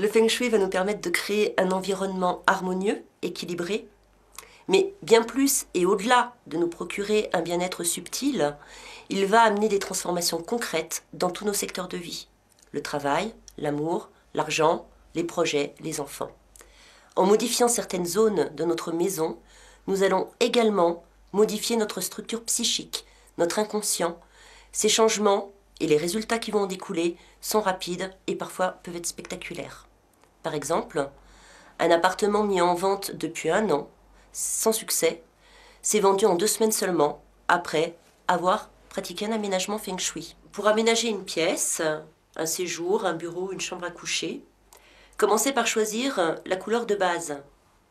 Le Feng Shui va nous permettre de créer un environnement harmonieux, équilibré, mais bien plus et au-delà de nous procurer un bien-être subtil, il va amener des transformations concrètes dans tous nos secteurs de vie. Le travail, l'amour, l'argent, les projets, les enfants. En modifiant certaines zones de notre maison, nous allons également modifier notre structure psychique, notre inconscient. Ces changements et les résultats qui vont en découler sont rapides et parfois peuvent être spectaculaires. Par exemple, un appartement mis en vente depuis 1 an, sans succès, s'est vendu en 2 semaines seulement, après avoir pratiqué un aménagement Feng Shui. Pour aménager une pièce, un séjour, un bureau, une chambre à coucher, commencez par choisir la couleur de base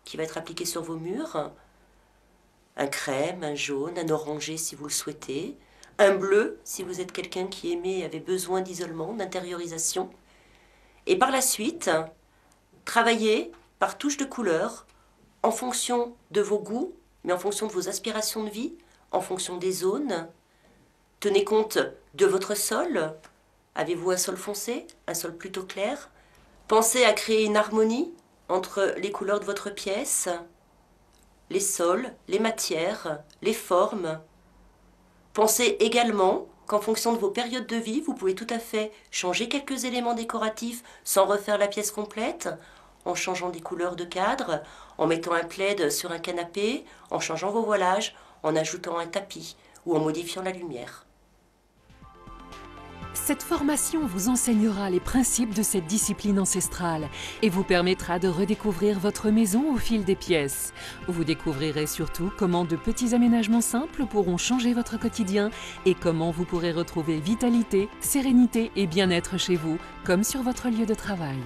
qui va être appliquée sur vos murs. Un crème, un jaune, un orangé si vous le souhaitez, un bleu si vous êtes quelqu'un qui aimait et avait besoin d'isolement, d'intériorisation. Et par la suite, travaillez par touche de couleur en fonction de vos goûts, mais en fonction de vos aspirations de vie, en fonction des zones. Tenez compte de votre sol. Avez-vous un sol foncé, un sol plutôt clair? Pensez à créer une harmonie entre les couleurs de votre pièce, les sols, les matières, les formes. Pensez également qu'en fonction de vos périodes de vie, vous pouvez tout à fait changer quelques éléments décoratifs sans refaire la pièce complète, en changeant des couleurs de cadre, en mettant un plaid sur un canapé, en changeant vos voilages, en ajoutant un tapis ou en modifiant la lumière. Cette formation vous enseignera les principes de cette discipline ancestrale et vous permettra de redécouvrir votre maison au fil des pièces. Vous découvrirez surtout comment de petits aménagements simples pourront changer votre quotidien et comment vous pourrez retrouver vitalité, sérénité et bien-être chez vous, comme sur votre lieu de travail.